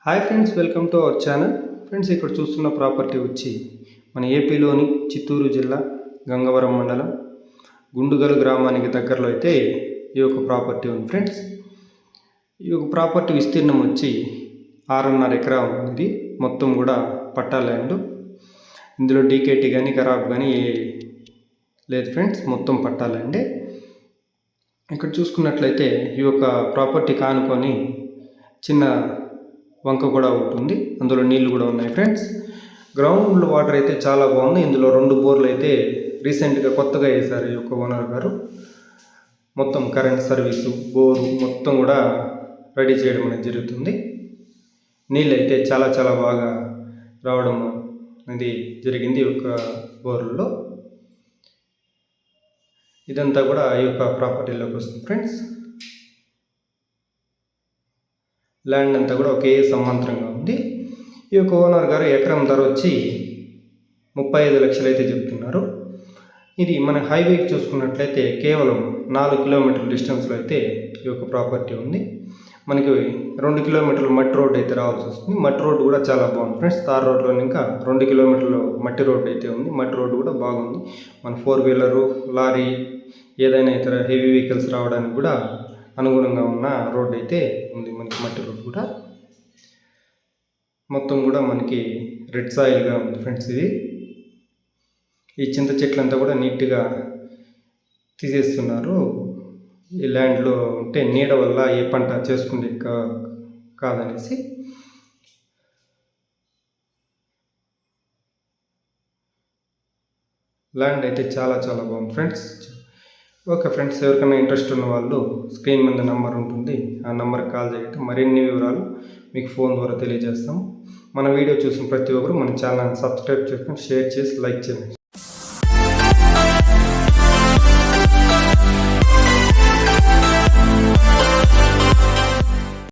Hi friends, welcome to our channel. Friends, ఇక్కడ చూస్తున్న property వచ్చి మన ఏపీలోని చిత్తూరు జిల్లా గంగవరం మండలం గుండుగల్ గ్రామానికి దగ్గరలో అయితే ఈ యొక్క ప్రాపర్టీ ఉంది. ఫ్రెండ్స్, ఈ యొక్క ప్రాపర్టీ విస్తీర్ణం వచ్చి 6.5 ఎకరా ఉంది. మొత్తం కూడా పట్టా ల్యాండ్. ఇందులో డీకేటీ కానీ ఖరాబ్ కానీ లేదు ఫ్రెండ్స్, మొత్తం పట్టా ల్యాండే. ఇక్కడ చూసుకున్నట్లయితే ఈ యొక్క ప్రాపర్టీ కానుకొని చిన్న వంక కూడా ఉంటుంది, అందులో నీళ్లు కూడా ఉన్నాయి. ఫ్రెండ్స్, గ్రౌండ్ వాటర్ అయితే చాలా బాగుంది. ఇందులో 2 బోర్లు అయితే రీసెంట్గా కొత్తగా వేశారు ఈ యొక్క ఓనర్ గారు. మొత్తం కరెంట్ సర్వీసు, బోరు మొత్తం కూడా రెడీ చేయడం అనేది జరుగుతుంది. నీళ్ళు అయితే చాలా చాలా బాగా రావడం అనేది జరిగింది ఈ యొక్క బోర్లలో. ఇదంతా కూడా ఈ యొక్క ప్రాపర్టీలోకి వస్తుంది. ఫ్రెండ్స్, ల్యాండ్ అంతా కూడా ఒకే సమాంతరంగా ఉంది. ఈ యొక్క ఓనర్ గారు ఎకరం ధర వచ్చి 35 లక్షలు అయితే చెప్తున్నారు. ఇది మన హైవేకి చూసుకున్నట్లయితే కేవలం 4 కిలోమీటర్ల డిస్టెన్స్లో అయితే ఈ యొక్క ప్రాపర్టీ ఉంది. మనకి 2 కిలోమీటర్ల మట్టి రోడ్ అయితే రావాల్సి వస్తుంది. మట్టి రోడ్డు కూడా చాలా బాగుంది ఫ్రెండ్స్. తార్ రోడ్లో ఇంకా 2 కిలోమీటర్లు మట్టి రోడ్డు అయితే ఉంది. మట్టి రోడ్డు కూడా బాగుంది. మన 4 వీలరు, లారీ, ఏదైనా ఇతర హెవీ వెహికల్స్ రావడానికి కూడా అనుగుణంగా ఉన్న రోడ్ అయితే ఉంది. మనకి మట్టి రోడ్ కూడా మొత్తం కూడా మనకి రెడ్ సాయిల్గా ఉంది. ఫ్రెండ్స్, ఇది ఈ చింత చెట్లంతా కూడా నీట్గా తీసేస్తున్నారు. ఈ ల్యాండ్లో ఉంటే నీడ వల్ల ఏ పంట చేసుకుంటే కాదనేసి. ల్యాండ్ అయితే చాలా చాలా బాగుంది ఫ్రెండ్స్. ఓకే ఫ్రెండ్స్, ఎవరికైనా ఇంట్రెస్ట్ ఉన్న వాళ్ళు స్క్రీన్ మీద నెంబర్ ఉంటుంది, ఆ నెంబర్కి కాల్ చేయండి. మరిన్ని వివరాలు మీకు ఫోన్ ద్వారా తెలియజేస్తాము. మన వీడియో చూసిన ప్రతి ఒక్కరు మన ఛానల్ని సబ్స్క్రైబ్ చేసుకొని షేర్ చేసి లైక్ చేయండి.